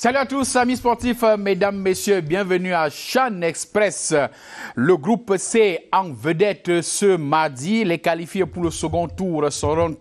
Salut à tous, amis sportifs, mesdames, messieurs, bienvenue à Chan Express. Le groupe C en vedette ce mardi. Les qualifiés pour le second tour seront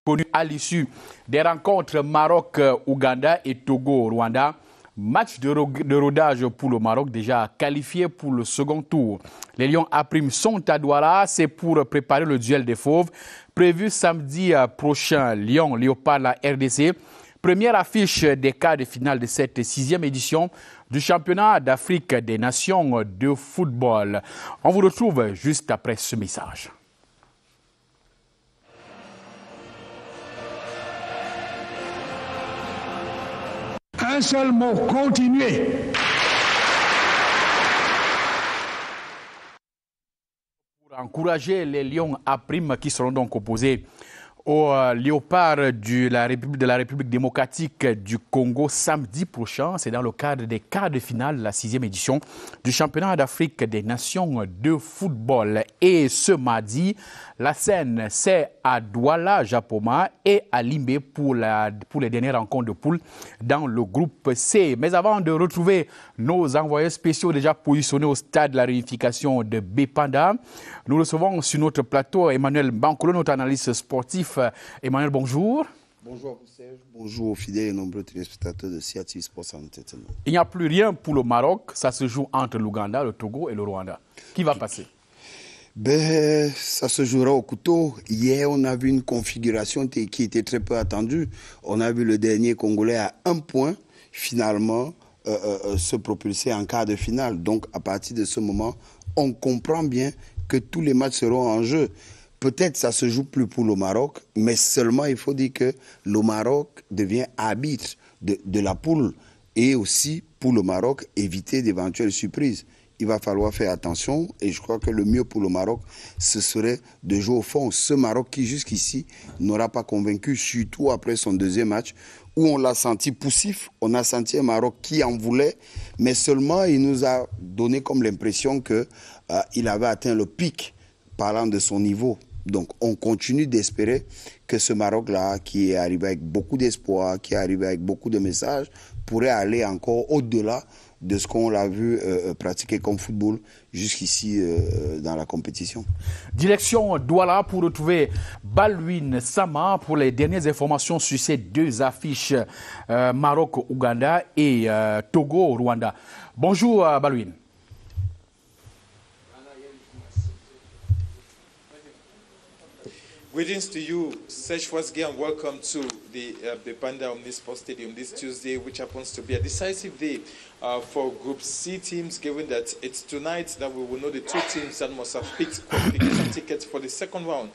connus à l'issue des rencontres Maroc-Ouganda et Togo-Rwanda. Match de rodage pour le Maroc, déjà qualifié pour le second tour. Les Lions A' sont à Douala, c'est pour préparer le duel des Fauves. Prévu samedi prochain, Lions, Léopard, la RDC. Première affiche des quarts de finale de cette 6e édition du championnat d'Afrique des nations de football. On vous retrouve juste après ce message. Un seul mot, continuez. Pour encourager les Lions A' qui seront donc opposés aux Léopards de la République démocratique du Congo samedi prochain. C'est dans le cadre des quarts de finale de la 6e édition du championnat d'Afrique des nations de football. Et ce mardi, la scène, c'est à Douala, Japoma et à Limbe pour les dernières rencontres de poule dans le groupe C. Mais avant de retrouver nos envoyés spéciaux déjà positionnés au stade de la réunification de Bépanda, nous recevons sur notre plateau Emmanuel Bankolo, notre analyste sportif. Emmanuel, bonjour. Bonjour à vous Serge, bonjour aux fidèles et nombreux téléspectateurs de CIATV Sports Entertainment. Il n'y a plus rien pour le Maroc, ça se joue entre l'Ouganda, le Togo et le Rwanda. Qui va passer? Ça se jouera au couteau. Hier, on a vu une configuration qui était très peu attendue. On a vu le dernier Congolais à 1 point, finalement, se propulser en quart de finale. Donc, à partir de ce moment, on comprend bien que tous les matchs seront en jeu. Peut-être ça se joue plus pour le Maroc, mais seulement il faut dire que le Maroc devient arbitre de la poule et aussi pour le Maroc éviter d'éventuelles surprises. Il va falloir faire attention et je crois que le mieux pour le Maroc, ce serait de jouer au fond. Ce Maroc qui jusqu'ici n'aura pas convaincu, surtout après son deuxième match, où on l'a senti poussif, on a senti un Maroc qui en voulait, mais seulement il nous a donné comme l'impression qu'il avait atteint le pic parlant de son niveau. Donc on continue d'espérer que ce Maroc-là, qui est arrivé avec beaucoup d'espoir, qui est arrivé avec beaucoup de messages, pourrait aller encore au-delà de ce qu'on l'a vu pratiquer comme football jusqu'ici dans la compétition. Direction Douala pour retrouver Balouine Sama pour les dernières informations sur ces deux affiches Maroc-Ouganda et Togo-Rwanda. Bonjour Balouine. Greetings to you, Serge Fosgay, and welcome to the Bépanda Omnisport Stadium this Tuesday, which happens to be a decisive day for Group C teams, given that it's tonight that we will know the two teams that must have picked qualification tickets for the second round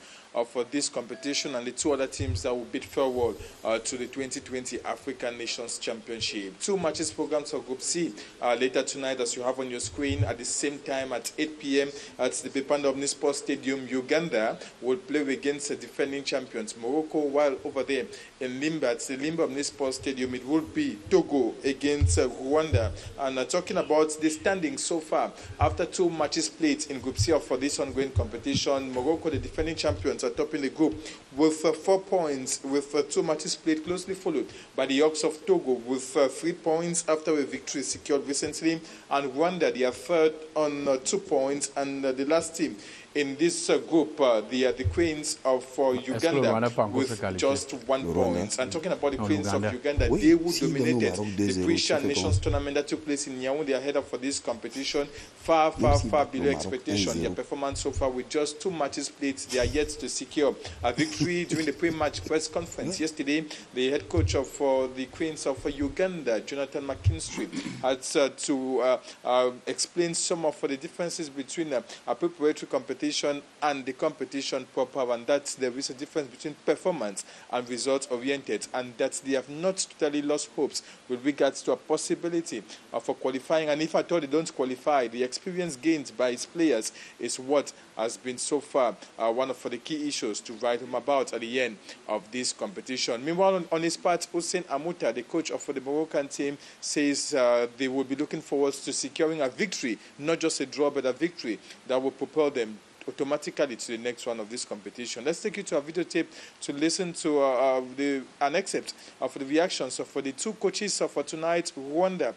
for this competition, and the two other teams that will bid farewell to the 2020 African Nations Championship. Two matches programs for Group C later tonight, as you have on your screen, at the same time at 8 p.m. at the Bépanda Omnisport Stadium. Uganda will play against the defending champions Morocco, while over there in Limbe, at the Limbe Omnisport Stadium, it will be Togo against Rwanda. And talking about the standings so far, after two matches played in Group C for this ongoing competition, Morocco, the defending champions, are topping the group with 4 points, with 2 matches played, closely followed by the Hawks of Togo with 3 points after a victory secured recently, and Rwanda, they are third on 2 points, and the last team in this group, the Queens of Uganda with just 1 point. And talking about the Queens of Uganda, they who dominated the Christian Nations tournament that took place in Yaoundé ahead of for this competition, far below expectation. Their performance so far, with just 2 matches played, they are yet to secure a victory. During the pre-match press conference yesterday, the head coach of the Queens of Uganda, Jonathan McKinstry, had to explain some of the differences between a preparatory competition and the competition proper, and that there is a difference between performance and results oriented, and that they have not totally lost hopes with regards to a possibility for qualifying. And if at all they don't qualify, the experience gained by its players is what has been so far one of the key issues to write home about at the end of this competition. Meanwhile, on his part, Hussein Amuta, the coach of the Moroccan team, says they will be looking forward to securing a victory, not just a draw, but a victory that will propel them automatically to the next one of this competition. Let's take you to a videotape to listen to an excerpt of the reactions for the two coaches for tonight, Uganda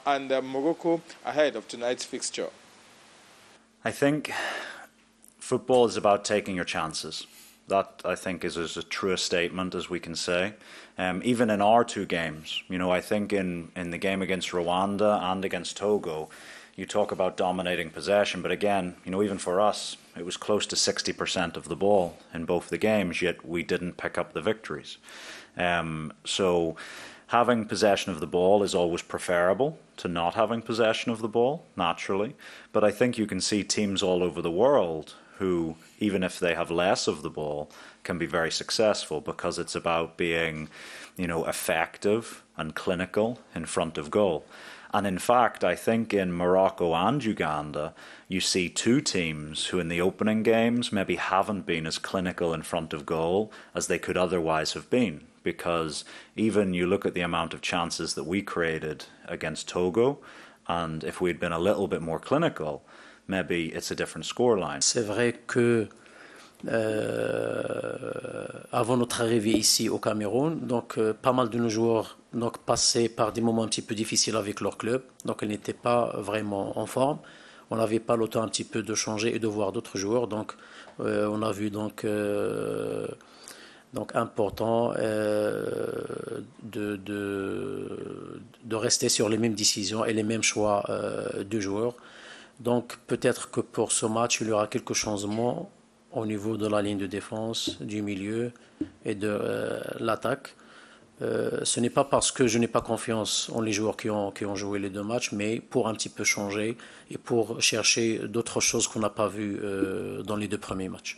and Morocco, ahead of tonight's fixture. I think football is about taking your chances. That, I think, is as true a statement as we can say. Even in our two games, I think in the game against Rwanda and against Togo, you talk about dominating possession, but again, even for us, it was close to 60% of the ball in both the games, yet we didn't pick up the victories. So having possession of the ball is always preferable to not having possession of the ball, naturally, but I think you can see teams all over the world who, even if they have less of the ball, can be very successful because it's about being, effective and clinical in front of goal. And in fact, I think in Morocco and Uganda, you see two teams who in the opening games maybe haven't been as clinical in front of goal as they could otherwise have been. Because even you look at the amount of chances that we created against Togo, and if we'd been a little bit more clinical, maybe it's a different scoreline. C'est vrai que avant notre arrivée ici au Cameroun, donc pas mal de nos joueurs passaient par des moments un petit peu difficiles avec leur club, donc ils n'étaient pas vraiment en forme. On n'avait pas le temps un petit peu de changer et de voir d'autres joueurs, donc on a vu donc important de rester sur les mêmes décisions et les mêmes choix de joueurs. Donc peut-être que pour ce match, il y aura quelques changements au niveau de la ligne de défense, du milieu et de l'attaque. Ce n'est pas parce que je n'ai pas confiance en les joueurs qui ont joué les deux matchs, mais pour un petit peu changer et pour chercher d'autres choses qu'on n'a pas vues dans les deux premiers matchs.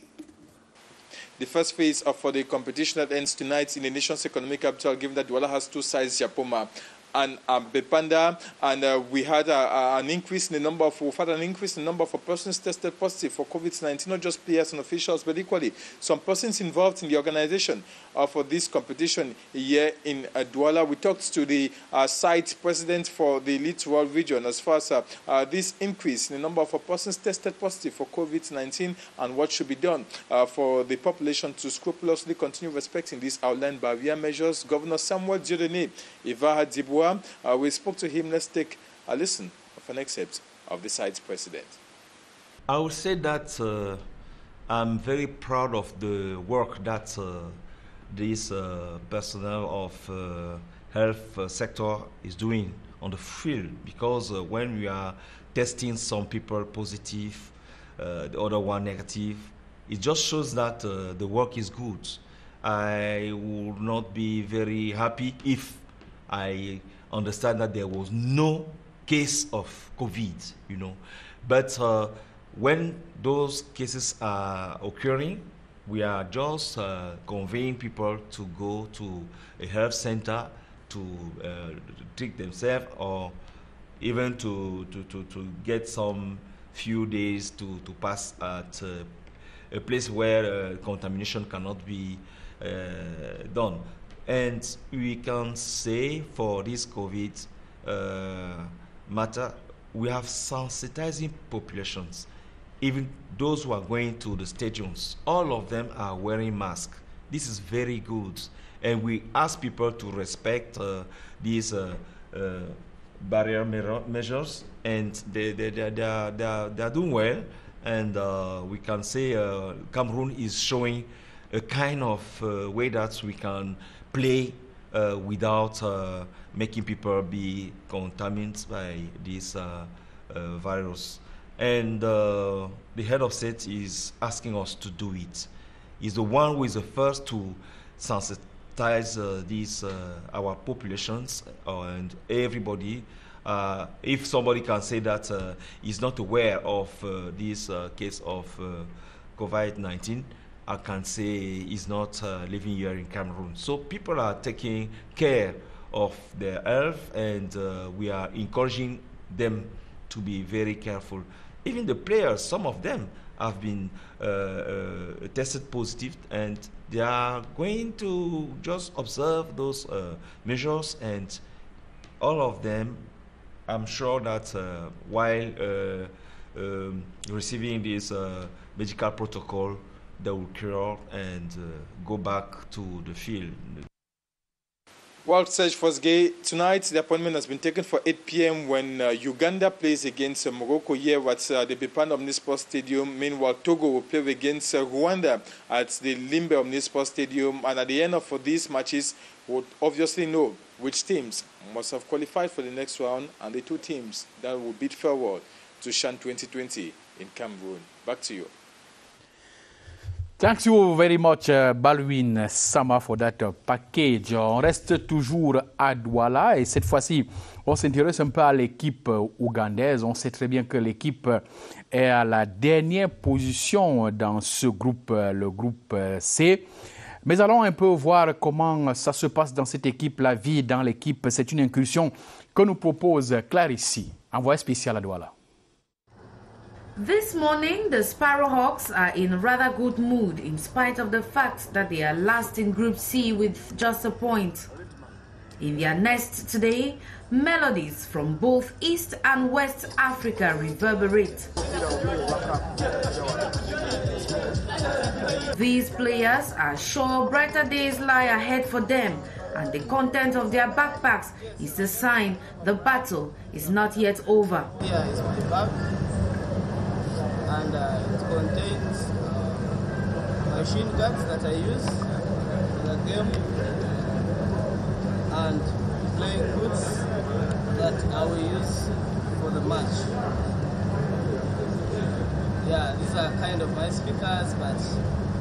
The first phase for the competition that ends tonight in the nation's economic capital, given that Douala has two sides, Yapoma and Bepanda, and we had an increase in the number of persons tested positive for COVID-19, not just players and officials, but equally some persons involved in the organization for this competition here in Douala. We talked to the site president for the Littoral region as far as this increase in the number of persons tested positive for COVID-19 and what should be done for the population to scrupulously continue respecting these outlined barrier measures. Governor Samuel Dieudonné Ivaha Dibwa, we spoke to him. Let's take a listen of an excerpt of the site's president. I would say that I'm very proud of the work that this personnel of health sector is doing on the field, because when we are testing some people positive, the other one negative, it just shows that the work is good. I would not be very happy if I understand that there was no case of COVID, But when those cases are occurring, we are just conveying people to go to a health center to treat themselves, or even to get some few days to pass at a place where contamination cannot be done. And we can say for this COVID matter, we have sensitizing populations. Even those who are going to the stadiums, all of them are wearing masks. This is very good. And we ask people to respect these barrier measures, and they are doing well. And we can say Cameroon is showing a kind of way that we can play without making people be contaminated by this virus. And the head of state is asking us to do it. He's the one who is the first to sensitize our populations and everybody. If somebody can say that he's not aware of this case of COVID-19, I can say he's not living here in Cameroon. So people are taking care of their health, and we are encouraging them to be very careful. Even the players, some of them have been tested positive, and they are going to just observe those measures, and all of them, I'm sure that while receiving this medical protocol that will cure and go back to the field. Well, Serge Fosgay, tonight the appointment has been taken for 8 p.m. when Uganda plays against Morocco here at the Bipanda Omnisport Stadium. Meanwhile, Togo will play against Rwanda at the Limbe Omnisport Stadium. And at the end of these matches, we'll obviously know which teams must have qualified for the next round and the two teams that will bid forward to CHAN 2020 in Cameroon. Back to you. Thank you very much, Balwin Sama, for that package. On reste toujours à Douala et cette fois-ci, on s'intéresse un peu à l'équipe ougandaise. On sait très bien que l'équipe est à la dernière position dans ce groupe, le groupe C. Mais allons un peu voir comment ça se passe dans cette équipe, la vie dans l'équipe. C'est une incursion que nous propose Clarisse, envoyé spécial à Douala. This morning, the Sparrowhawks are in a rather good mood in spite of the fact that they are last in Group C with just a point. In their nest today, melodies from both East and West Africa reverberate. These players are sure brighter days lie ahead for them, and the content of their backpacks is a sign the battle is not yet over. Here is my bag. And it contains machine guns that I use in the game and playing goods that I will use for the match. Yeah, these are kind of my speakers, but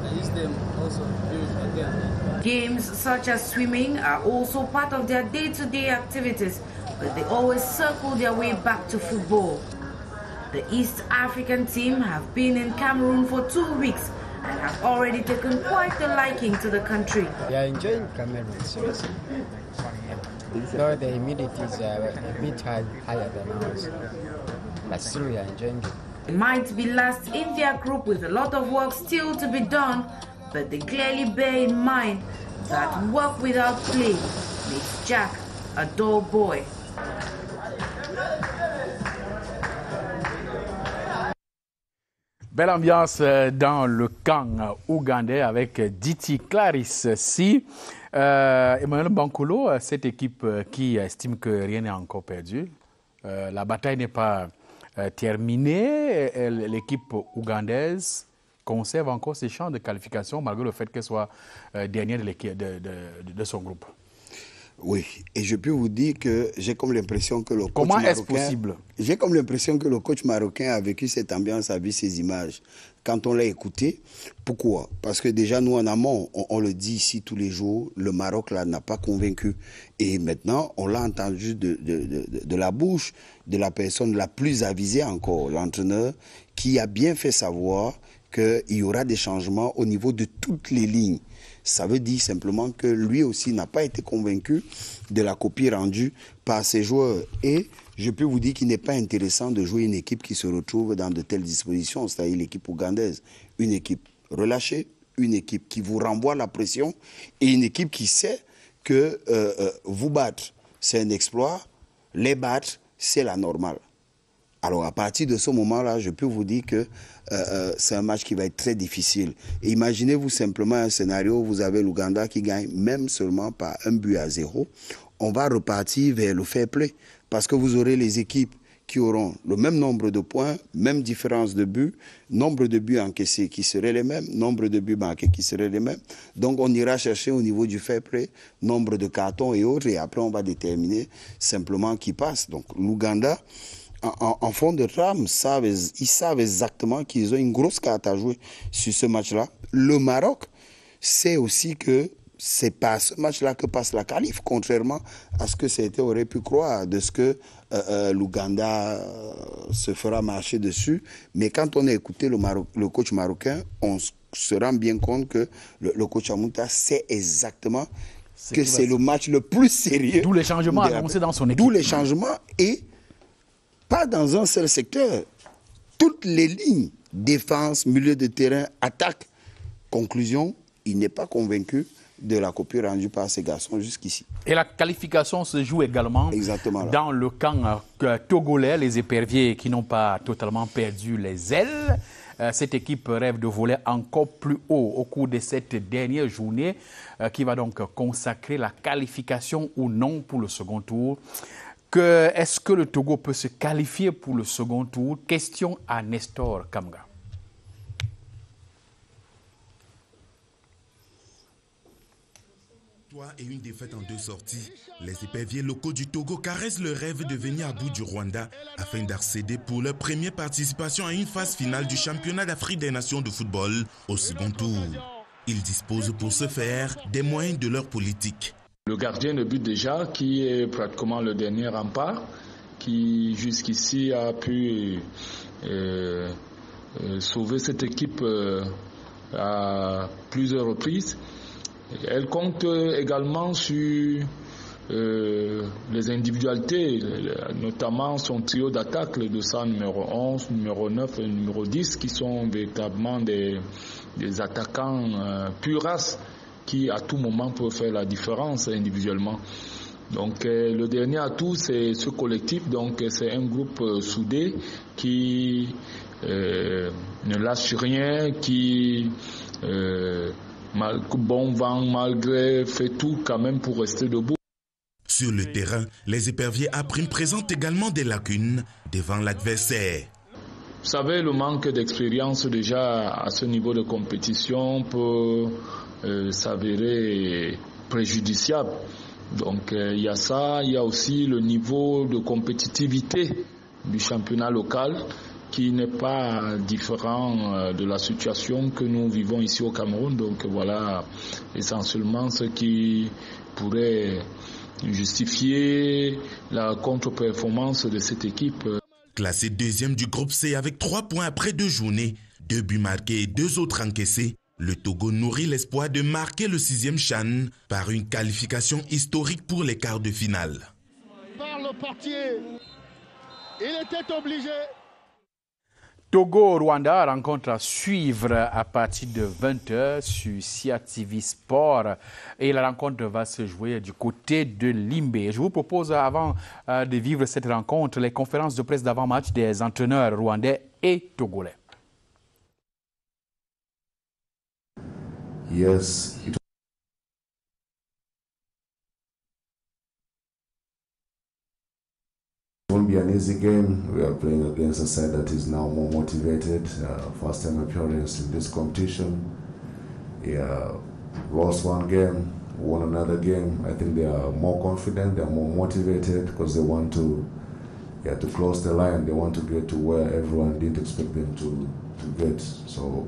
I use them also during the game. Games such as swimming are also part of their day-to-day activities, but they always circle their way back to football. The East African team have been in Cameroon for 2 weeks and have already taken quite a liking to the country. We are enjoying Cameroon, seriously. Though the humidity is a bit higher than ours, but still we are enjoying it. They might be last in their group with a lot of work still to be done, but they clearly bear in mind that work without play makes Jack a dull boy. Belle ambiance dans le camp ougandais avec Diti Clarisse si. Emmanuel Bankolo, cette équipe qui estime que rien n'est encore perdu. La bataille n'est pas terminée. L'équipe ougandaise conserve encore ses chances de qualification malgré le fait qu'elle soit dernière de son groupe. Oui, et je peux vous dire que j'ai comme l'impression que le coach Comment est-ce marocain... possible? J'ai comme l'impression que le coach marocain a vécu cette ambiance, a vu ces images. Quand on l'a écouté, pourquoi? Parce que déjà, nous en amont, on le dit ici tous les jours, le Maroc là n'a pas convaincu. Et maintenant, on l'a entendu de la bouche de la personne la plus avisée encore, l'entraîneur, qui a bien fait savoir qu'il y aura des changements au niveau de toutes les lignes. Ça veut dire simplement que lui aussi n'a pas été convaincu de la copie rendue par ses joueurs. Et je peux vous dire qu'il n'est pas intéressant de jouer une équipe qui se retrouve dans de telles dispositions, c'est-à-dire l'équipe ougandaise. Une équipe relâchée, une équipe qui vous renvoie la pression et une équipe qui sait que vous battre, c'est un exploit, les battre, c'est la normale. Alors, à partir de ce moment-là, je peux vous dire que c'est un match qui va être très difficile. Et imaginez-vous simplement un scénario où vous avez l'Ouganda qui gagne même seulement par 1-0. On va repartir vers le fair play parce que vous aurez les équipes qui auront le même nombre de points, même différence de buts, nombre de buts encaissés qui seraient les mêmes, nombre de buts marqués qui seraient les mêmes. Donc, on ira chercher au niveau du fair play nombre de cartons et autres. Et après, on va déterminer simplement qui passe. Donc, l'Ouganda... En fond de trame, ils savent exactement qu'ils ont une grosse carte à jouer sur ce match-là. Le Maroc sait aussi que c'est pas ce match-là que passe la qualif, contrairement à ce que c'était aurait pu croire, de ce que l'Ouganda se fera marcher dessus. Mais quand on a écouté le coach marocain, on se rend bien compte que le coach Amouta sait exactement que c'est le match le plus sérieux. D'où les changements annoncés dans son équipe. D'où les changements et pas dans un seul secteur. Toutes les lignes, défense, milieu de terrain, attaque. Conclusion, il n'est pas convaincu de la copie rendue par ces garçons jusqu'ici. Et la qualification se joue également dans le camp togolais, les éperviers qui n'ont pas totalement perdu les ailes. Cette équipe rêve de voler encore plus haut au cours de cette dernière journée qui va donc consacrer la qualification ou non pour le second tour. Est-ce que le Togo peut se qualifier pour le second tour? Question à Nestor Kamga. Et une défaite en 2 sorties, les éperviers locaux du Togo caressent le rêve de venir à bout du Rwanda afin d'accéder pour leur première participation à une phase finale du championnat d'Afrique des Nations de football au second tour. Ils disposent pour ce faire des moyens de leur politique. Le gardien de but déjà, qui est pratiquement le dernier rempart, qui jusqu'ici a pu sauver cette équipe à plusieurs reprises. Elle compte également sur les individualités, notamment son trio d'attaque, le dossard numéro 11, numéro 9 et numéro 10, qui sont véritablement des attaquants pure race qui à tout moment peuvent faire la différence individuellement. Donc le dernier atout, c'est ce collectif, donc c'est un groupe soudé qui ne lâche rien, qui... bon vent, malgré, fait tout quand même pour rester debout. Sur le terrain, les éperviers à prime présentent également des lacunes devant l'adversaire. Vous savez, le manque d'expérience déjà à ce niveau de compétition peut s'avérer préjudiciable. Donc il y a ça, il y a aussi le niveau de compétitivité du championnat local qui n'est pas différent de la situation que nous vivons ici au Cameroun. Donc voilà essentiellement ce qui pourrait justifier la contre-performance de cette équipe. Classé 2e du groupe C avec 3 points après 2 journées, 2 buts marqués et 2 autres encaissés, le Togo nourrit l'espoir de marquer le 6e CHAN par une qualification historique pour les quarts de finale. Par le portier, il était obligé. Togo-Rwanda, rencontre à suivre à partir de 20h sur Sia TV Sport. Et la rencontre va se jouer du côté de Limbe. Je vous propose, avant de vivre cette rencontre, les conférences de presse d'avant-match des entraîneurs rwandais et togolais. Yes, it won't be an easy game. We are playing against a side that is now more motivated. First time appearance in this competition. Yeah, lost 1 game, won another game. I think they are more confident, they are more motivated because they want to close the line. They want to get to where everyone didn't expect them to get. So,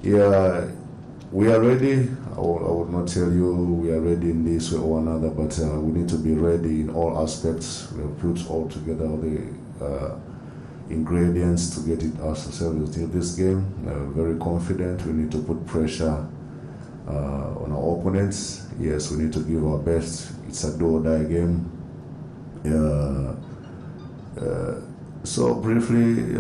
yeah, we are ready. I would not tell you we are ready in this way or another, but we need to be ready in all aspects. We have put all together the ingredients to get it ourselves into this game. Very confident. We need to put pressure on our opponents. Yes, we need to give our best. It's a do-or-die game. So briefly,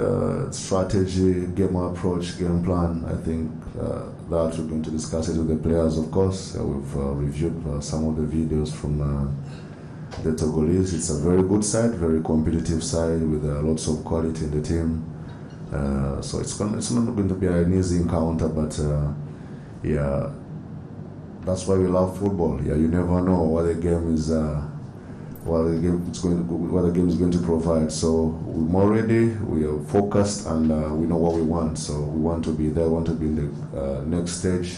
strategy, game approach, game plan, I think that we're going to discuss it with the players, of course. We've reviewed some of the videos from the Togolese. It's a very good side, very competitive side with lots of quality in the team. So it's not going to be an easy encounter, but yeah, that's why we love football. Yeah, you never know what the game is. What the game is going to provide. So we're more ready, we are focused, and we know what we want. So we want to be there, we want to be in the next stage,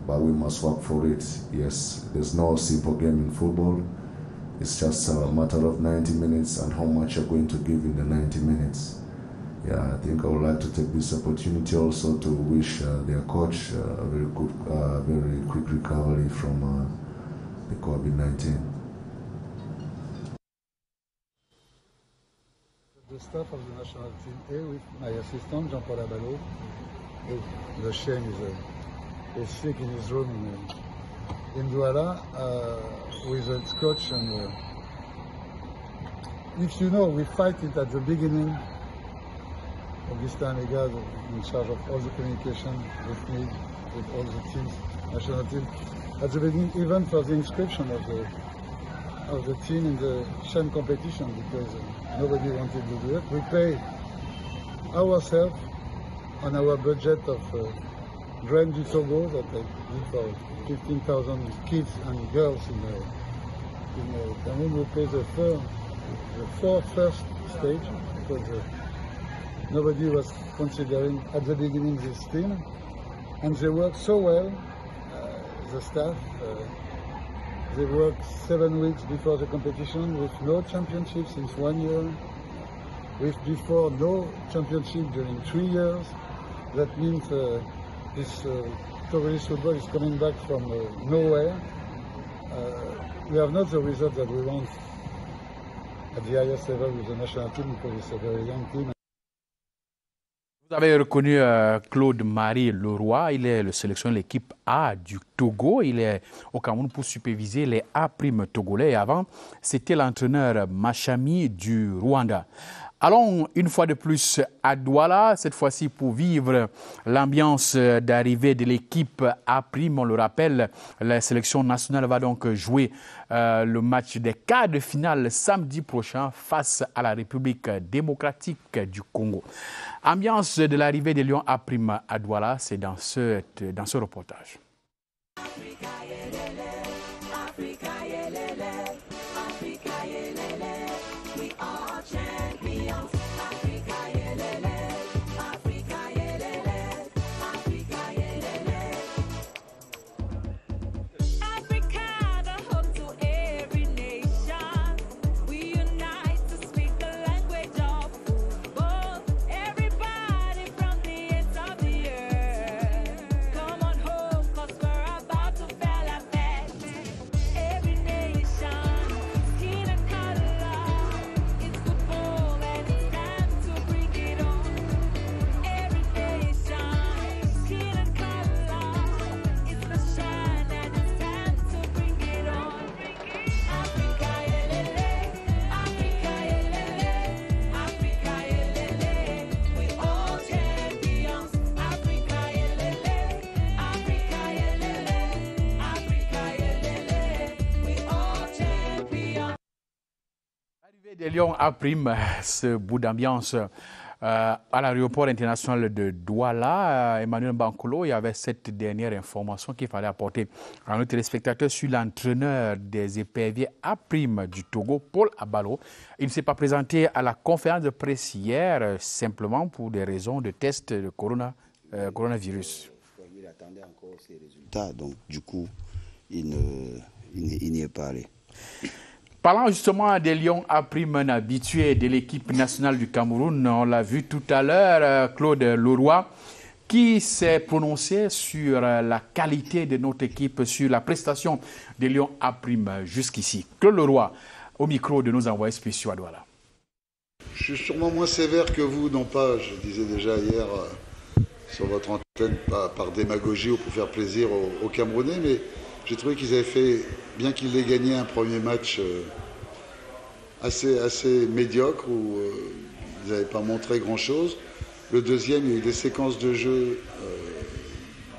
but we must work for it. Yes, there's no simple game in football. It's just a matter of 90 minutes and how much you're going to give in the 90 minutes. Yeah, I think I would like to take this opportunity also to wish their coach a very good, very quick recovery from the COVID-19. The staff of the national team, here with my assistant Jean-Paul Abalo. The shame is sick in his room in Douala with a coach. And if you know, we fight it at the beginning. Augustin Lega in charge of all the communication with me, with all the teams, national team. at the beginning, even for the inscription of the team in the Chan competition, because nobody wanted to do it. We pay ourselves on our budget of Grain du Togo that I did for 15,000 kids and girls in Cameroon. We pay the first stage because nobody was considering at the beginning this team, and they worked so well. The staff, they worked 7 weeks before the competition with no championship since 1 year, with before no championship during 3 years. That means this Togolese football is coming back from nowhere. We have not the result that we want at the highest level with the national team because it's a very young team. Vous avez reconnu Claude-Marie Leroy, il est le sélectionneur de l'équipe A du Togo. Il est au Cameroun pour superviser les A' togolais. Et avant, c'était l'entraîneur Machami du Rwanda. Allons une fois de plus à Douala, cette fois-ci pour vivre l'ambiance d'arrivée de l'équipe A'. On le rappelle, la sélection nationale va donc jouer le match des quarts de finale samedi prochain face à la République démocratique du Congo. Ambiance de l'arrivée des Lions A' à Douala, c'est dans ce reportage. Des Lions A', ce bout d'ambiance à l'aéroport international de Douala. Emmanuel Bankolo, il y avait cette dernière information qu'il fallait apporter à nos téléspectateurs sur l'entraîneur des éperviers A' du Togo, Paul Abalo. Il ne s'est pas présenté à la conférence de presse hier simplement pour des raisons de test de coronavirus. Il attendait encore ses résultats, donc du coup, il n'y est pas allé. Parlant justement des Lions A', un habitué de l'équipe nationale du Cameroun, on l'a vu tout à l'heure, Claude Leroy, qui s'est prononcé sur la qualité de notre équipe, sur la prestation des Lions A' jusqu'ici. Claude Leroy, au micro de nos envoyés spéciaux à Douala. Je suis sûrement moins sévère que vous, non pas, je disais déjà hier sur votre antenne, par démagogie ou pour faire plaisir aux Camerounais, mais j'ai trouvé qu'ils avaient fait, bien qu'ils aient gagné un premier match assez médiocre, où ils n'avaient pas montré grand-chose. Le deuxième, il y a eu des séquences de jeu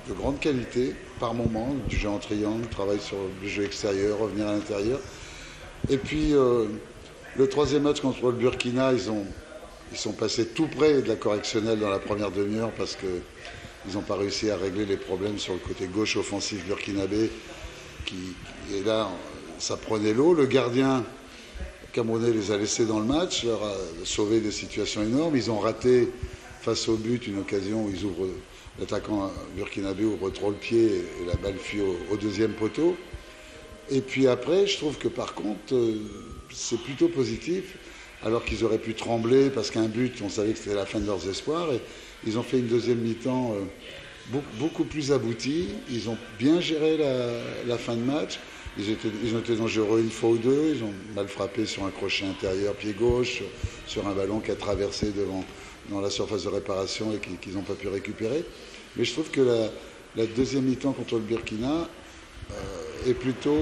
de grande qualité, par moment, du jeu en triangle, travail sur le jeu extérieur, revenir à l'intérieur. Et puis, le troisième match contre le Burkina, ils sont passés tout près de la correctionnelle dans la première demi-heure parce qu'ils n'ont pas réussi à régler les problèmes sur le côté gauche offensif burkinabé. Et là, ça prenait l'eau. Le gardien camerounais les a laissés dans le match, leur a sauvé des situations énormes. Ils ont raté face au but une occasion où l'attaquant burkinabé ouvre trop le pied et la balle fuit au deuxième poteau. Et puis après, je trouve que par contre, c'est plutôt positif, alors qu'ils auraient pu trembler parce qu'un but, on savait que c'était la fin de leurs espoirs. Et ils ont fait une deuxième mi-temps beaucoup plus aboutie. Ils ont bien géré la fin de match. Ils ont été dangereux une fois ou deux. Ils ont mal frappé sur un crochet intérieur, pied gauche, sur un ballon qui a traversé dans la surface de réparation et qu'ils n'ont pas pu récupérer. Mais je trouve que la deuxième mi-temps contre le Burkina est plutôt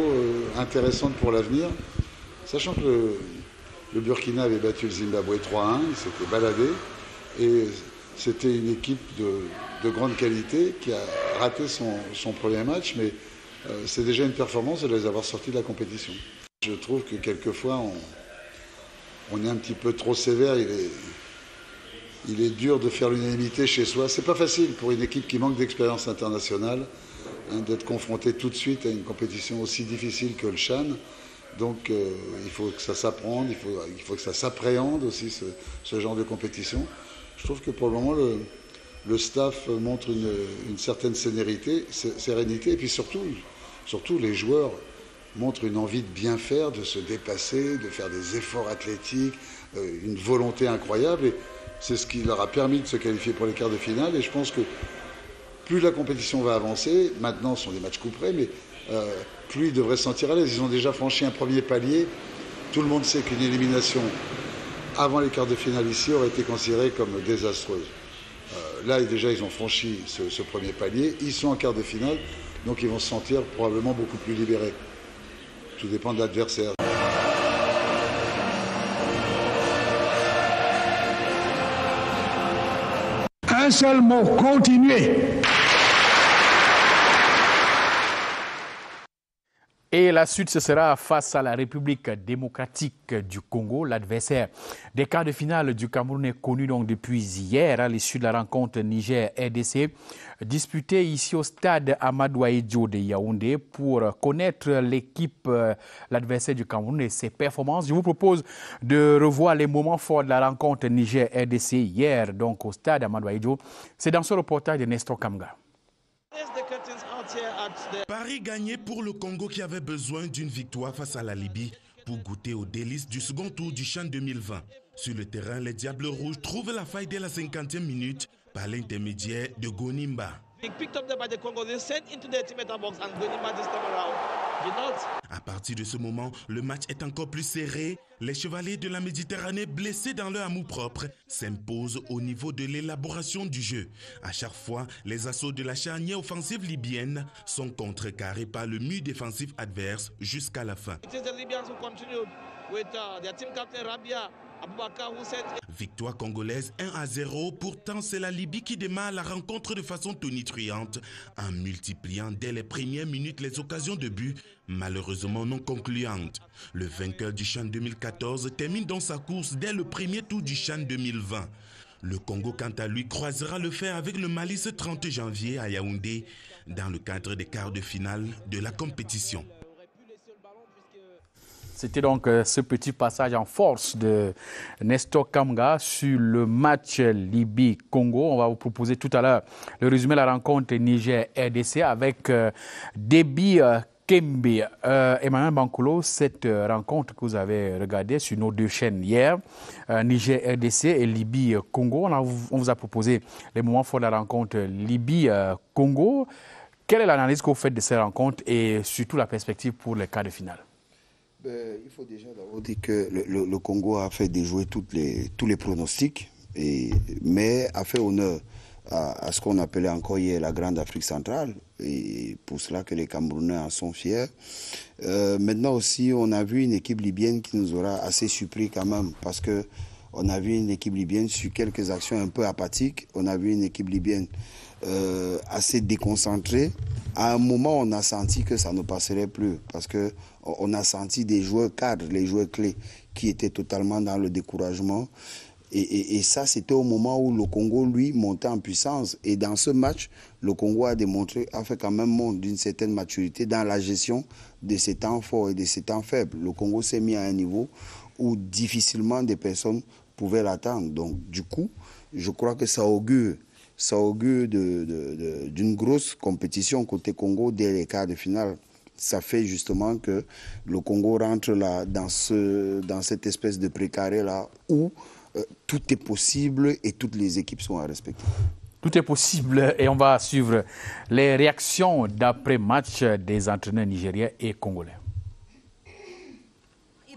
intéressante pour l'avenir, sachant que le Burkina avait battu le Zimbabwe 3-1, il s'était baladé, et c'était une équipe de grande qualité qui a raté son premier match, mais c'est déjà une performance de les avoir sortis de la compétition. Je trouve que quelquefois, on est un petit peu trop sévère. Il est dur de faire l'unanimité chez soi. C'est pas facile pour une équipe qui manque d'expérience internationale d'être confrontée tout de suite à une compétition aussi difficile que le CHAN. Donc il faut que ça s'apprenne, il faut que ça s'appréhende aussi ce genre de compétition. Je trouve que pour le moment, le staff montre une certaine sérénité et puis surtout les joueurs montrent une envie de bien faire, de se dépasser, de faire des efforts athlétiques, une volonté incroyable. Et c'est ce qui leur a permis de se qualifier pour les quarts de finale. Et je pense que plus la compétition va avancer, maintenant ce sont des matchs coup près, mais plus ils devraient se sentir à l'aise. Ils ont déjà franchi un premier palier. Tout le monde sait qu'une élimination avant les quarts de finale ici aurait été considérée comme désastreuse. Là, déjà, ils ont franchi ce premier palier. Ils sont en quart de finale, donc ils vont se sentir probablement beaucoup plus libérés. Tout dépend de l'adversaire. Un seul mot, continuez. Et la suite, ce sera face à la République démocratique du Congo. L'adversaire des quarts de finale du Cameroun est connu donc depuis hier à l'issue de la rencontre Niger-RDC disputée ici au stade Amadou Ahidjo de Yaoundé. Pour connaître l'équipe, l'adversaire du Cameroun et ses performances, je vous propose de revoir les moments forts de la rencontre Niger-RDC hier donc au stade Amadou Ahidjo. C'est dans ce reportage de Nestor Kamga. Paris gagné pour le Congo qui avait besoin d'une victoire face à la Libye pour goûter aux délices du second tour du CHAN 2020. Sur le terrain, les Diables Rouges trouvent la faille dès la 50e minute par l'intermédiaire de Gonimba. À partir de ce moment, le match est encore plus serré. Les Chevaliers de la Méditerranée, blessés dans leur amour propre, s'imposent au niveau de l'élaboration du jeu. À chaque fois, les assauts de la charnière offensive libyenne sont contrecarrés par le mur défensif adverse jusqu'à la fin. Victoire congolaise 1-0, pourtant c'est la Libye qui démarre la rencontre de façon tonitruante en multipliant dès les premières minutes les occasions de but, malheureusement non concluantes. Le vainqueur du CHAN 2014 termine donc sa course dès le premier tour du CHAN 2020. Le Congo, quant à lui, croisera le fer avec le Mali ce 30 janvier à Yaoundé dans le cadre des quarts de finale de la compétition. C'était donc ce petit passage en force de Nestor Kamga sur le match Libye-Congo. On va vous proposer tout à l'heure le résumé de la rencontre Niger-RDC avec Déby Kembe. Emmanuel Bankolo, cette rencontre que vous avez regardée sur nos deux chaînes hier, Niger-RDC et Libye-Congo, on vous a proposé les moments forts de la rencontre Libye-Congo. Quelle est l'analyse que vous faites de cette rencontre et surtout la perspective pour les quarts de finale? Il faut déjà d'abord dire que le Congo a fait déjouer tous les pronostics, mais a fait honneur à ce qu'on appelait encore hier la Grande Afrique centrale, et pour cela que les Camerounais en sont fiers. Maintenant aussi, on a vu une équipe libyenne qui nous aura assez surpris quand même, parce qu'on a vu une équipe libyenne sur quelques actions un peu apathiques, on a vu une équipe libyenne assez déconcentrée. À un moment, on a senti que ça ne passerait plus, parce qu'on a senti des joueurs cadres, les joueurs clés, qui étaient totalement dans le découragement. Et ça, c'était au moment où le Congo, lui, montait en puissance. Et dans ce match, le Congo a fait quand même montre d'une certaine maturité dans la gestion de ses temps forts et de ses temps faibles. Le Congo s'est mis à un niveau où difficilement des personnes pouvaient l'atteindre. Donc, du coup, je crois que ça augure d'une grosse compétition côté Congo dès les quarts de finale. Ça fait justement que le Congo rentre là dans cette espèce de précaré là où tout est possible et toutes les équipes sont à respecter. Tout est possible et on va suivre les réactions d'après-match des entraîneurs nigériens et congolais.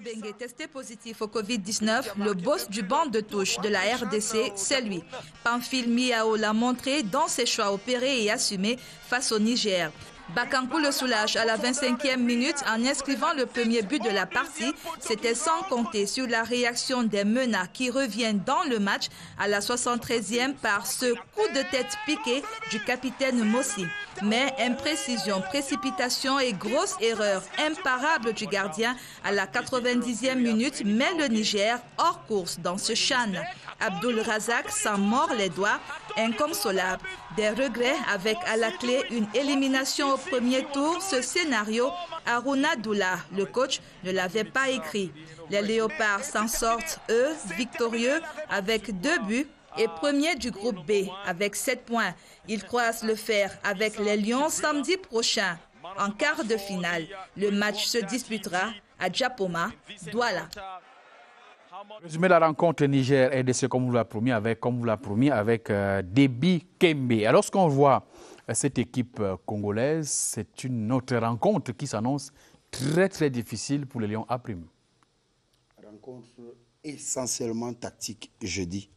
Bengue testé positif au Covid-19, le boss du banc de touche de la RDC, c'est lui. Pamphile Miao l'a montré dans ses choix opérés et assumés face au Niger. Bakankou le soulage à la 25e minute en inscrivant le premier but de la partie. C'était sans compter sur la réaction des Mena qui reviennent dans le match à la 73e par ce coup de tête piqué du capitaine Mossi. Mais imprécision, précipitation et grosse erreur imparable du gardien à la 90e minute met le Niger hors course dans ce CHAN. Abdul Razak s'en mord les doigts, inconsolable. Des regrets avec à la clé une élimination au premier tour. Ce scénario, Aruna Doula, le coach, ne l'avait pas écrit. Les Léopards s'en sortent, eux, victorieux, avec 2 buts et premier du groupe B avec 7 points. Ils croisent le fer avec les Lions samedi prochain. En quart de finale, le match se disputera à Djapoma, Douala. Résumé la rencontre Niger-RDC comme vous l'a promis avec Déby Kembe. Alors, lorsqu'on voit cette équipe congolaise, c'est une autre rencontre qui s'annonce très très difficile pour les Lions A'. Rencontre essentiellement tactique jeudi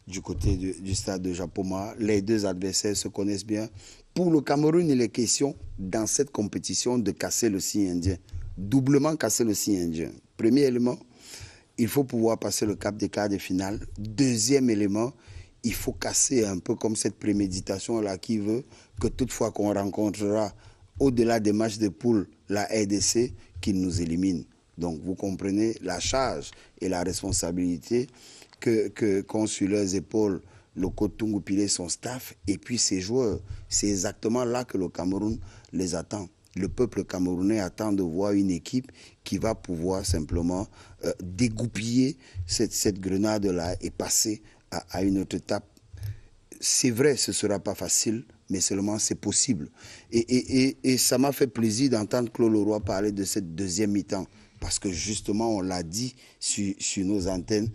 du côté du stade de Djapoma. Les deux adversaires se connaissent bien. Pour le Cameroun, il est question dans cette compétition de casser le signe indien. Doublement casser le signe indien. Premier élément, il faut pouvoir passer le cap des quarts de finale. Deuxième élément, il faut casser un peu comme cette préméditation-là qui veut que toutefois qu'on rencontrera au-delà des matchs de poule la RDC, qu'il nous élimine. Donc vous comprenez la charge et la responsabilité qu'ont sur leurs épaules le coach Tungu Pile, son staff et puis ses joueurs. C'est exactement là que le Cameroun les attend. Le peuple camerounais attend de voir une équipe qui va pouvoir simplement dégoupiller cette grenade-là et passer à une autre étape. C'est vrai, ce ne sera pas facile, mais seulement c'est possible. Et ça m'a fait plaisir d'entendre Claude Leroy parler de cette deuxième mi-temps, parce que justement, on l'a dit sur nos antennes,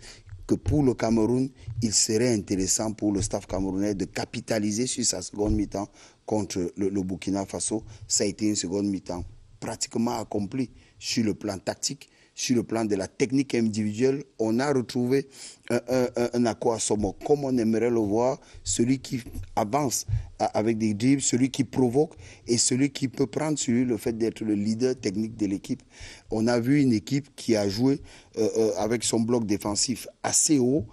que pour le Cameroun, il serait intéressant pour le staff camerounais de capitaliser sur sa seconde mi-temps contre le Burkina Faso. Ça a été une seconde mi-temps pratiquement accomplie sur le plan tactique, sur le plan de la technique individuelle. On a retrouvé un Akwa Somo comme on aimerait le voir, celui qui avance avec des dribbles, celui qui provoque et celui qui peut prendre sur lui le fait d'être le leader technique de l'équipe. On a vu une équipe qui a joué avec son bloc défensif assez haut,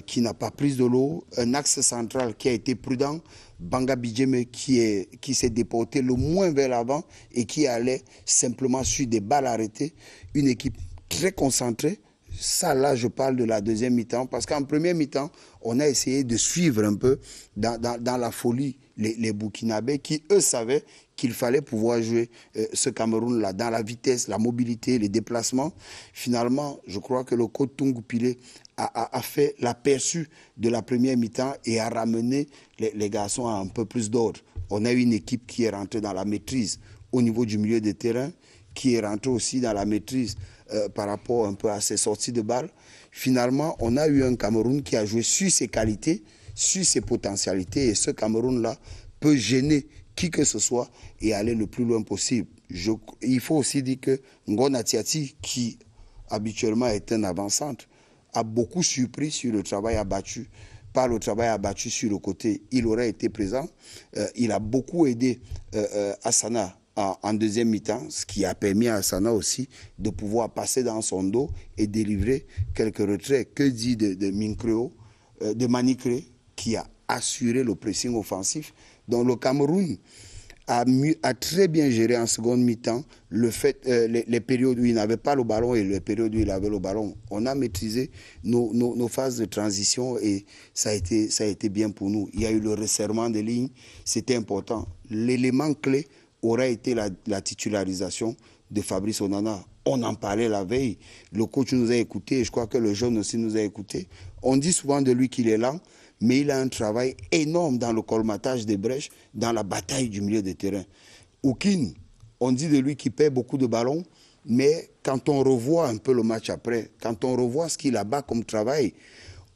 qui n'a pas pris de l'eau, un axe central qui a été prudent, Banga Bidjeme qui s'est déporté le moins vers l'avant et qui allait simplement sur des balles arrêtées, une équipe très concentrée. Ça, là, je parle de la deuxième mi-temps, parce qu'en première mi-temps, on a essayé de suivre un peu dans la folie les Burkinabés qui, eux, savaient qu'il fallait pouvoir jouer ce Cameroun-là dans la vitesse, la mobilité, les déplacements. Finalement, je crois que le coach Tungu Pile a fait l'aperçu de la première mi-temps et a ramené les garçons à un peu plus d'ordre. On a eu une équipe qui est rentrée dans la maîtrise au niveau du milieu de terrain, qui est rentrée aussi dans la maîtrise par rapport un peu à ses sorties de balles. Finalement, on a eu un Cameroun qui a joué sur ses qualités, sur ses potentialités, et ce Cameroun-là peut gêner qui que ce soit et aller le plus loin possible. Il faut aussi dire que Ngona Tiati, qui habituellement est un avant-centre, a beaucoup surpris sur le travail abattu, par le travail abattu sur le côté. Il aurait été présent. Il a beaucoup aidé Hassana en deuxième mi-temps, ce qui a permis à Hassana aussi de pouvoir passer dans son dos et délivrer quelques retraits. Que dit de Mincreo, de Manicré, qui a assuré le pressing offensif. Donc le Cameroun a très bien géré en seconde mi-temps les périodes où il n'avait pas le ballon et les périodes où il avait le ballon. On a maîtrisé nos phases de transition et ça a été bien pour nous. Il y a eu le resserrement des lignes, c'était important. L'élément clé aurait été la titularisation de Fabrice Onana. On en parlait la veille. Le coach nous a écoutés et je crois que le jeune aussi nous a écoutés. On dit souvent de lui qu'il est lent, mais il a un travail énorme dans le colmatage des brèches, dans la bataille du milieu de terrain. Oukine, on dit de lui qu'il perd beaucoup de ballons, mais quand on revoit un peu le match après, quand on revoit ce qu'il abat comme travail,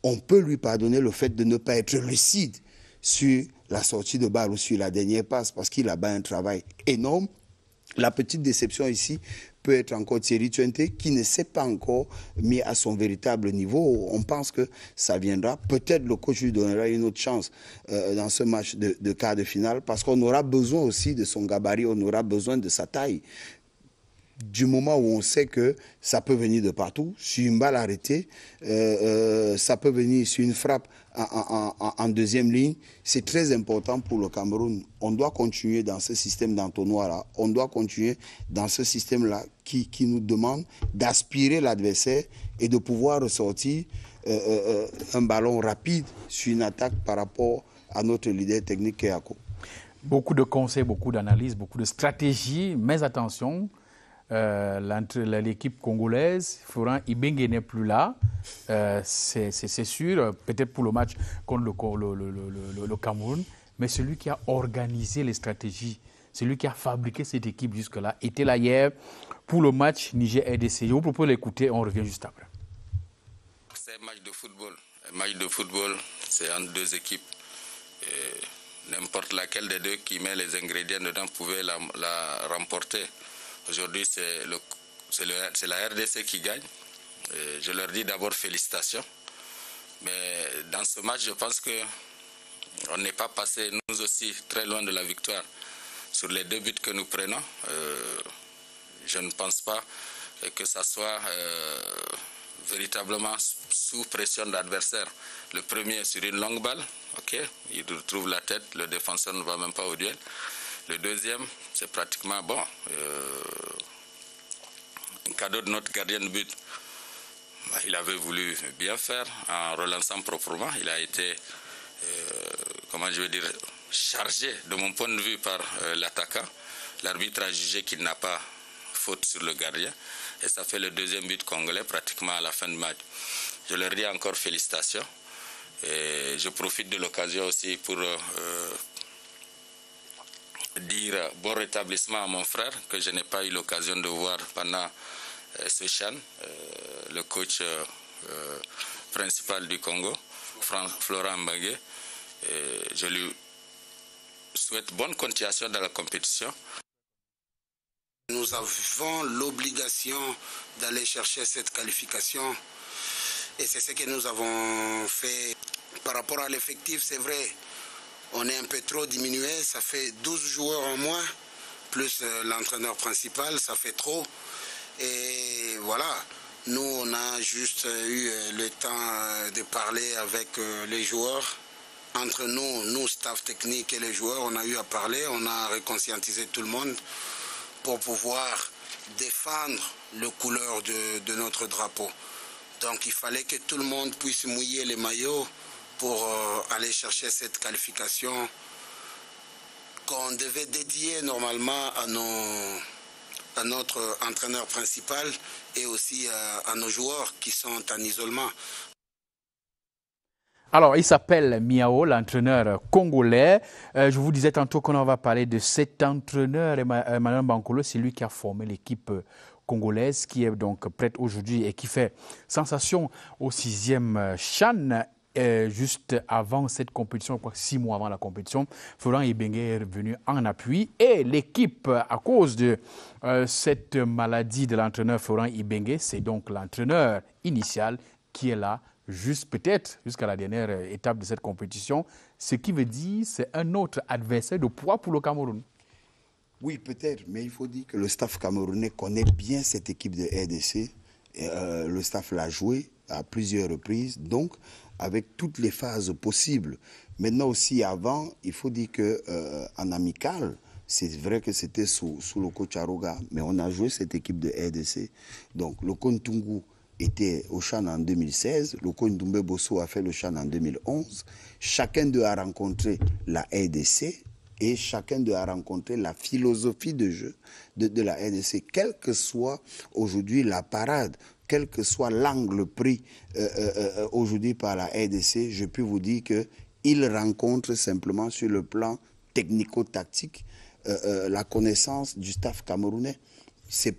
on peut lui pardonner le fait de ne pas être lucide sur la sortie de balle ou sur la dernière passe, parce qu'il abat un travail énorme. La petite déception ici peut être encore Thierry Tuente, qui ne s'est pas encore mis à son véritable niveau. On pense que ça viendra. Peut-être le coach lui donnera une autre chance dans ce match de quart de finale, parce qu'on aura besoin aussi de son gabarit, on aura besoin de sa taille. du moment où on sait que ça peut venir de partout, sur une balle arrêtée, ça peut venir sur une frappe en deuxième ligne, c'est très important pour le Cameroun. On doit continuer dans ce système d'entonnoir-là, on doit continuer dans ce système-là qui nous demande d'aspirer l'adversaire et de pouvoir ressortir un ballon rapide sur une attaque par rapport à notre leader technique Keyako. Beaucoup de conseils, beaucoup d'analyses, beaucoup de stratégies, mais attention, l'équipe congolaise, Florent Ibenge n'est plus là, c'est sûr, peut-être pour le match contre le Cameroun, mais celui qui a organisé les stratégies, celui qui a fabriqué cette équipe jusque-là, était là hier pour le match Niger-RDC. Je vous propose d'écouter, on revient juste après. C'est un match de football. Un match de football, c'est entre deux équipes. N'importe laquelle des deux qui met les ingrédients dedans pouvait la remporter. Aujourd'hui, c'est la RDC qui gagne. Je leur dis d'abord félicitations. Mais dans ce match, je pense qu'on n'est pas passé, nous aussi, très loin de la victoire. Sur les 2 buts que nous prenons, je ne pense pas que ça soit véritablement sous pression d'adversaire. Le premier sur une longue balle, ok, il trouve la tête, le défenseur ne va même pas au duel. Le deuxième, c'est pratiquement bon, un cadeau de notre gardien de but. Il avait voulu bien faire en relançant proprement. Il a été, comment je veux dire, chargé de mon point de vue par l'attaquant. L'arbitre a jugé qu'il n'a pas faute sur le gardien. Et ça fait le deuxième but congolais pratiquement à la fin du match. Je leur dis encore félicitations. Et je profite de l'occasion aussi pour dire bon rétablissement à mon frère que je n'ai pas eu l'occasion de voir pendant ce CHAN, le coach principal du Congo, Florent Mbangé. Je lui souhaite bonne continuation dans la compétition. Nous avons l'obligation d'aller chercher cette qualification et c'est ce que nous avons fait. Par rapport à l'effectif, c'est vrai, on est un peu trop diminué, ça fait 12 joueurs en moins, plus l'entraîneur principal, ça fait trop. Et voilà, nous on a juste eu le temps de parler avec les joueurs. Entre nous, staff technique et les joueurs, on a eu à parler, on a réconscientisé tout le monde pour pouvoir défendre le couleur de notre drapeau. Donc il fallait que tout le monde puisse mouiller les maillots pour aller chercher cette qualification qu'on devait dédier normalement à notre entraîneur principal et aussi à nos joueurs qui sont en isolement. Alors, il s'appelle Miao, l'entraîneur congolais. Je vous disais tantôt qu'on va parler de cet entraîneur, Emmanuel Bankolo. C'est lui qui a formé l'équipe congolaise, qui est donc prête aujourd'hui et qui fait sensation au 6e CHAN. Juste avant cette compétition, je crois 6 mois avant la compétition, Florent Ibenge est revenu en appui. Et l'équipe, à cause de cette maladie de l'entraîneur Florent Ibenge, c'est donc l'entraîneur initial qui est là, juste peut-être jusqu'à la dernière étape de cette compétition, ce qui veut dire c'est un autre adversaire de poids pour le Cameroun. Oui, peut-être, mais il faut dire que le staff camerounais connaît bien cette équipe de RDC. Le staff l'a joué à plusieurs reprises, donc avec toutes les phases possibles. Maintenant aussi, avant, il faut dire qu'en amical, c'est vrai que c'était sous le coach Aroga, mais on a joué cette équipe de RDC. Donc le Kontungu était au CHAN en 2016, le Koundoumbé Bosso a fait le CHAN en 2011. Chacun d'eux a rencontré la RDC et chacun d'eux a rencontré la philosophie de jeu de la RDC. Quelle que soit aujourd'hui la parade, quel que soit l'angle pris aujourd'hui par la RDC, je peux vous dire qu'ils rencontrent simplement sur le plan technico-tactique la connaissance du staff camerounais. C'est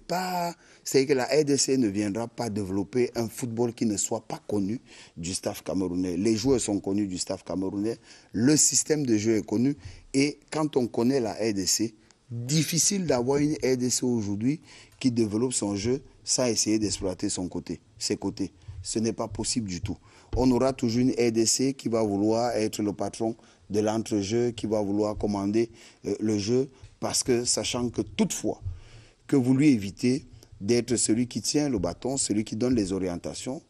que la RDC ne viendra pas développer un football qui ne soit pas connu du staff camerounais. Les joueurs sont connus du staff camerounais, le système de jeu est connu et quand on connaît la RDC, difficile d'avoir une RDC aujourd'hui qui développe son jeu sans essayer d'exploiter ses côtés. Ce n'est pas possible du tout. On aura toujours une RDC qui va vouloir être le patron de l'entrejeu, qui va vouloir commander le jeu parce que sachant que toutefois que vous lui évitez d'être celui qui tient le bâton, celui qui donne les orientations,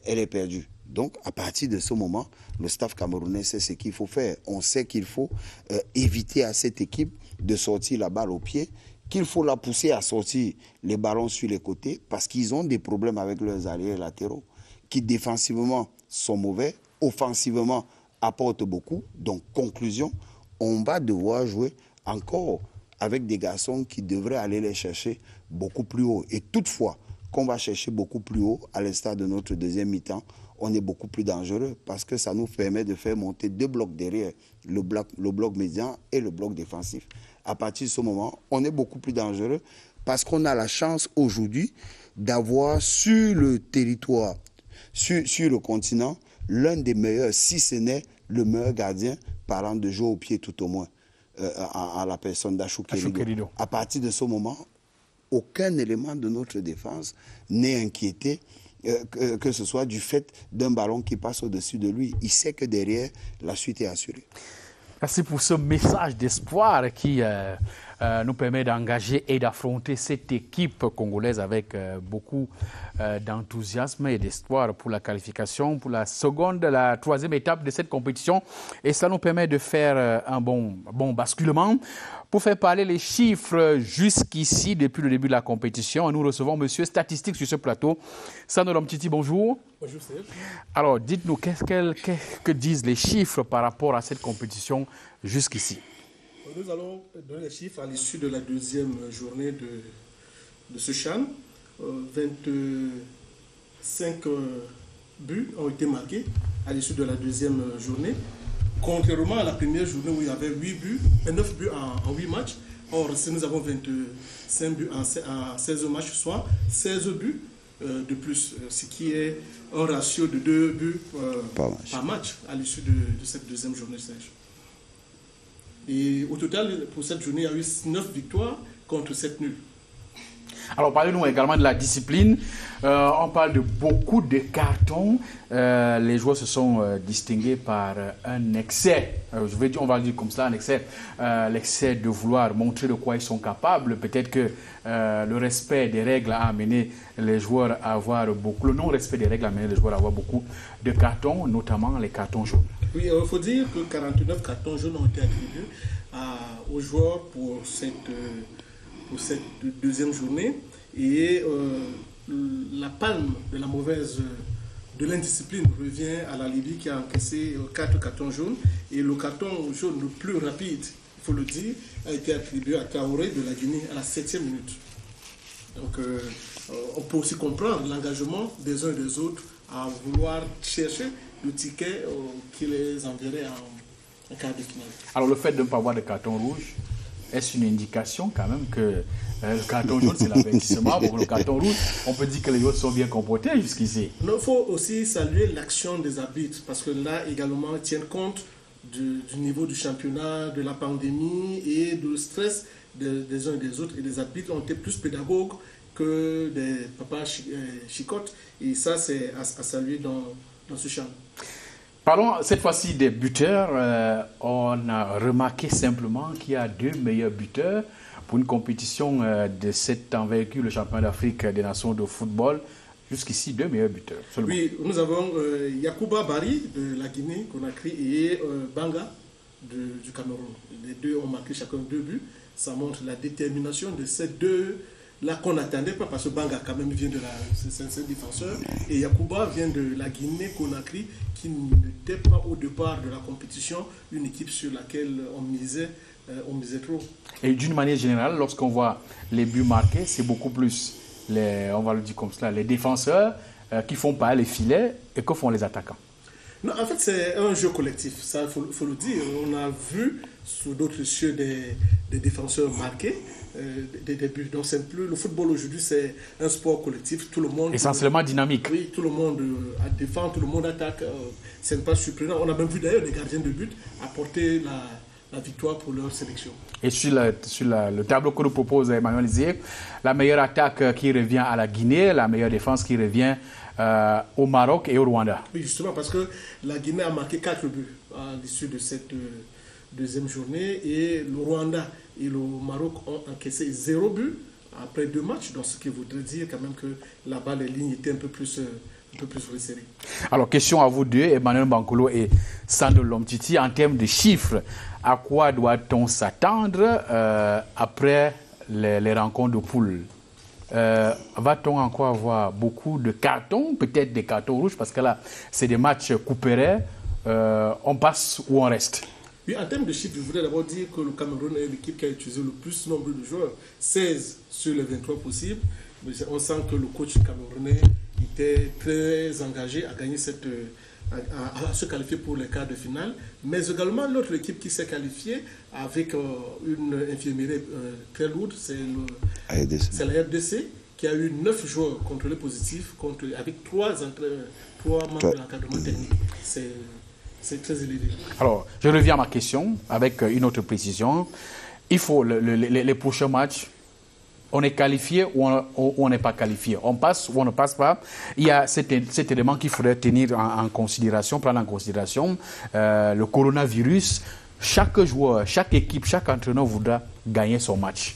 elle est perdue. Donc, à partir de ce moment, le staff camerounais sait ce qu'il faut faire. On sait qu'il faut éviter à cette équipe de sortir la balle au pied, qu'il faut la pousser à sortir les ballons sur les côtés parce qu'ils ont des problèmes avec leurs alliés latéraux qui défensivement sont mauvais, offensivement apportent beaucoup. Donc, conclusion, on va devoir jouer encore avec des garçons qui devraient aller les chercher beaucoup plus haut. Et toutefois, qu'on va chercher beaucoup plus haut, à l'instar de notre deuxième mi-temps, on est beaucoup plus dangereux parce que ça nous permet de faire monter deux blocs derrière, le bloc médian et le bloc défensif. À partir de ce moment, on est beaucoup plus dangereux parce qu'on a la chance aujourd'hui d'avoir sur le territoire, sur le continent, l'un des meilleurs, si ce n'est le meilleur gardien, parlant de jeu au pied tout au moins, à la personne d'Achou Kerido. À partir de ce moment, aucun élément de notre défense n'est inquiété, que ce soit du fait d'un ballon qui passe au-dessus de lui. Il sait que derrière, la suite est assurée. Merci pour ce message d'espoir qui nous permet d'engager et d'affronter cette équipe congolaise avec beaucoup d'enthousiasme et d'espoir pour la qualification, pour la troisième étape de cette compétition. Et ça nous permet de faire un bon basculement. Pour faire parler les chiffres jusqu'ici, depuis le début de la compétition, nous recevons Monsieur Statistique sur ce plateau. Sanolom Titi, bonjour. Bonjour, Serge. Alors, dites-nous, que disent les chiffres par rapport à cette compétition jusqu'ici? Nous allons donner les chiffres à l'issue de la deuxième journée de ce CHAN. 25 buts ont été marqués à l'issue de la deuxième journée. Contrairement à la première journée où il y avait 9 buts en 8 matchs. Or, nous avons 25 buts en 16 matchs, soit 16 buts de plus, ce qui est un ratio de 2 buts par match à l'issue de cette deuxième journée, Serge. Et au total, pour cette journée, il y a eu 9 victoires contre 7 nuls. Alors, parlez-nous également de la discipline. On parle de beaucoup de cartons. Les joueurs se sont distingués par un excès. On va le dire comme ça, un excès. L'excès de vouloir montrer de quoi ils sont capables. Peut-être que le respect des règles a amené les joueurs à avoir beaucoup. Le non-respect des règles a amené les joueurs à avoir beaucoup de cartons, notamment les cartons jaunes. Oui, il faut dire que 49 cartons jaunes ont été attribués aux joueurs pour cette deuxième journée. Et la palme de la mauvaise, de l'indiscipline revient à la Libye qui a encaissé 4 cartons jaunes. Et le carton jaune le plus rapide, il faut le dire, a été attribué à Traoré de la Guinée à la 7e minute. Donc on peut aussi comprendre l'engagement des uns et des autres à vouloir chercher le ticket qui les enverrait en quart de finale. Alors le fait de ne pas avoir de carton rouge, est-ce une indication quand même que le carton jaune c'est l'avertissement? Pour le carton rouge, on peut dire que les autres sont bien comportés jusqu'ici. Il faut aussi saluer l'action des arbitres parce que là également ils tiennent compte du niveau du championnat, de la pandémie et du stress des uns et des autres. Et les arbitres ont été plus pédagogues que des papas chicottes. Et ça, c'est à saluer dans ce champ. Parlons cette fois-ci des buteurs. On a remarqué simplement qu'il y a 2 meilleurs buteurs pour une compétition de cette envergure, le championnat d'Afrique des nations de football. Jusqu'ici, 2 meilleurs buteurs seulement. Oui, nous avons Yacouba Barry de la Guinée-Conakry et Banga du Cameroun. Les deux ont marqué chacun 2 buts. Ça montre la détermination de ces deux là qu'on n'attendait pas parce que Banga quand même vient de c'est un défenseur et Yacouba vient de la Guinée-Conakry qui n'était pas au départ de la compétition une équipe sur laquelle on misait trop. Et d'une manière générale, lorsqu'on voit les buts marqués, c'est beaucoup plus on va le dire comme cela, les défenseurs qui font pas les filets et que font les attaquants. Non, en fait, c'est un jeu collectif, ça faut le dire. On a vu sous d'autres cieux des défenseurs marqués, des buts. Donc, c'est plus le football aujourd'hui, c'est un sport collectif. Tout le monde essentiellement dynamique. Oui, tout le monde défend, tout le monde attaque. C'est pas surprenant. On a même vu d'ailleurs des gardiens de but apporter la victoire pour leur sélection. Et sur le tableau que nous propose Emmanuel Zé, la meilleure attaque qui revient à la Guinée, la meilleure défense qui revient au Maroc et au Rwanda. Oui, justement, parce que la Guinée a marqué 4 buts à l'issue de cette deuxième journée et le Rwanda et le Maroc ont encaissé 0 but après 2 matchs, donc ce qui voudrait dire quand même que là-bas les lignes étaient un peu plus resserrées. Alors, question à vous deux, Emmanuel Bankolo et Sandro Lomtiti, en termes de chiffres, à quoi doit-on s'attendre après les rencontres de poule? Va-t-on encore avoir beaucoup de cartons, peut-être des cartons rouges, parce que là, c'est des matchs coupérés, on passe ou on reste? Oui, en termes de chiffres, je voudrais d'abord dire que le Cameroun est l'équipe qui a utilisé le plus nombre de joueurs, 16 sur les 23 possibles. Mais on sent que le coach camerounais était très engagé à gagner à se qualifier pour les quarts de finale, mais également l'autre équipe qui s'est qualifiée avec une infirmerie très lourde, c'est la RDC, qui a eu 9 joueurs contrôlés positifs avec 3 membres de l'encadrement technique. C'est très élevé. Alors, je reviens à ma question avec une autre précision. Il faut les prochains matchs, on est qualifié ou on n'est pas qualifié. On passe ou on ne passe pas. Il y a cet élément qu'il faudrait tenir en considération, prendre en considération. Le coronavirus, chaque joueur, chaque équipe, chaque entraîneur voudra gagner son match.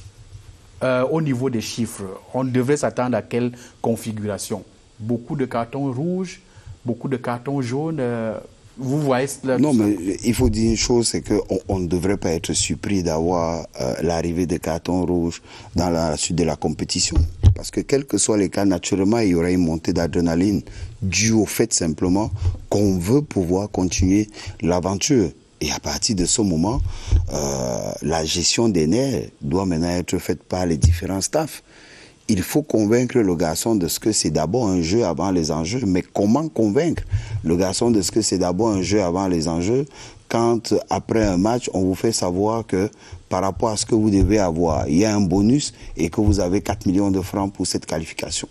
Au niveau des chiffres, on devrait s'attendre à quelle configuration? Beaucoup de cartons rouges, beaucoup de cartons jaunes. Vous voyez cela? Non, mais il faut dire une chose, c'est qu'on ne devrait pas être surpris d'avoir l'arrivée des cartons rouges dans la suite de la compétition. Parce que quels que soient les cas, naturellement, il y aura une montée d'adrénaline due au fait simplement qu'on veut pouvoir continuer l'aventure. Et à partir de ce moment, la gestion des nerfs doit maintenant être faite par les différents staffs. Il faut convaincre le garçon de ce que c'est d'abord un jeu avant les enjeux. Mais comment convaincre le garçon de ce que c'est d'abord un jeu avant les enjeux quand, après un match, on vous fait savoir que par rapport à ce que vous devez avoir, il y a un bonus et que vous avez 4 millions de francs pour cette qualification?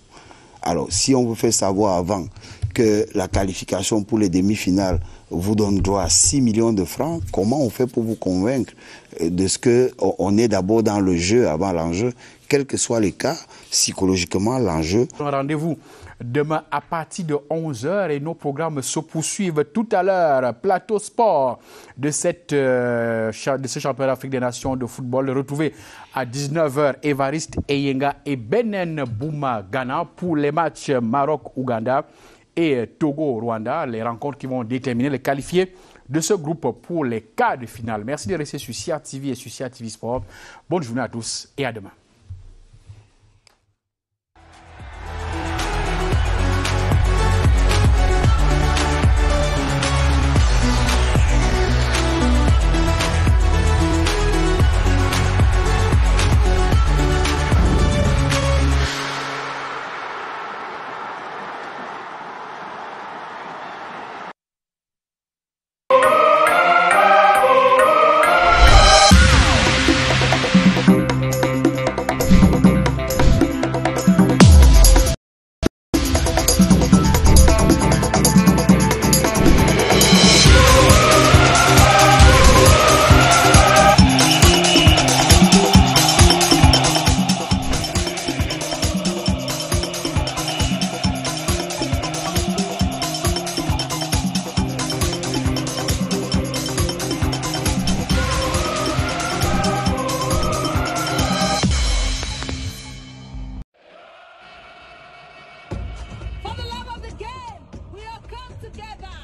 Alors, si on vous fait savoir avant que la qualification pour les demi-finales vous donne droit à 6 millions de francs, comment on fait pour vous convaincre de ce qu'on est d'abord dans le jeu avant l'enjeu? Quels que soient les cas, psychologiquement, l'enjeu. Rendez-vous demain à partir de 11h et nos programmes se poursuivent tout à l'heure. Plateau sport de ce championnat d'Afrique des Nations de football. Retrouvez à 19h Évariste Eyenga et Benen Bouma Ghana pour les matchs Maroc-Ouganda et Togo-Rwanda, les rencontres qui vont déterminer les qualifiés de ce groupe pour les quarts de finale. Merci de rester sur CR TV et sur CR TV Sport. Bonne journée à tous et à demain.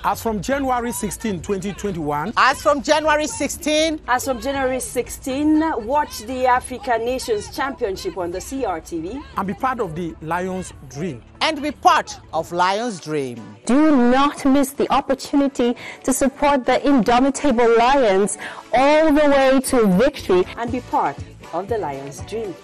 As from January 16, 2021. As from January 16. As from January 16, watch the African Nations Championship on the CRTV. And be part of the Lions Dream. And be part of Lions Dream. Do not miss the opportunity to support the indomitable Lions all the way to victory. And be part of the Lions Dream.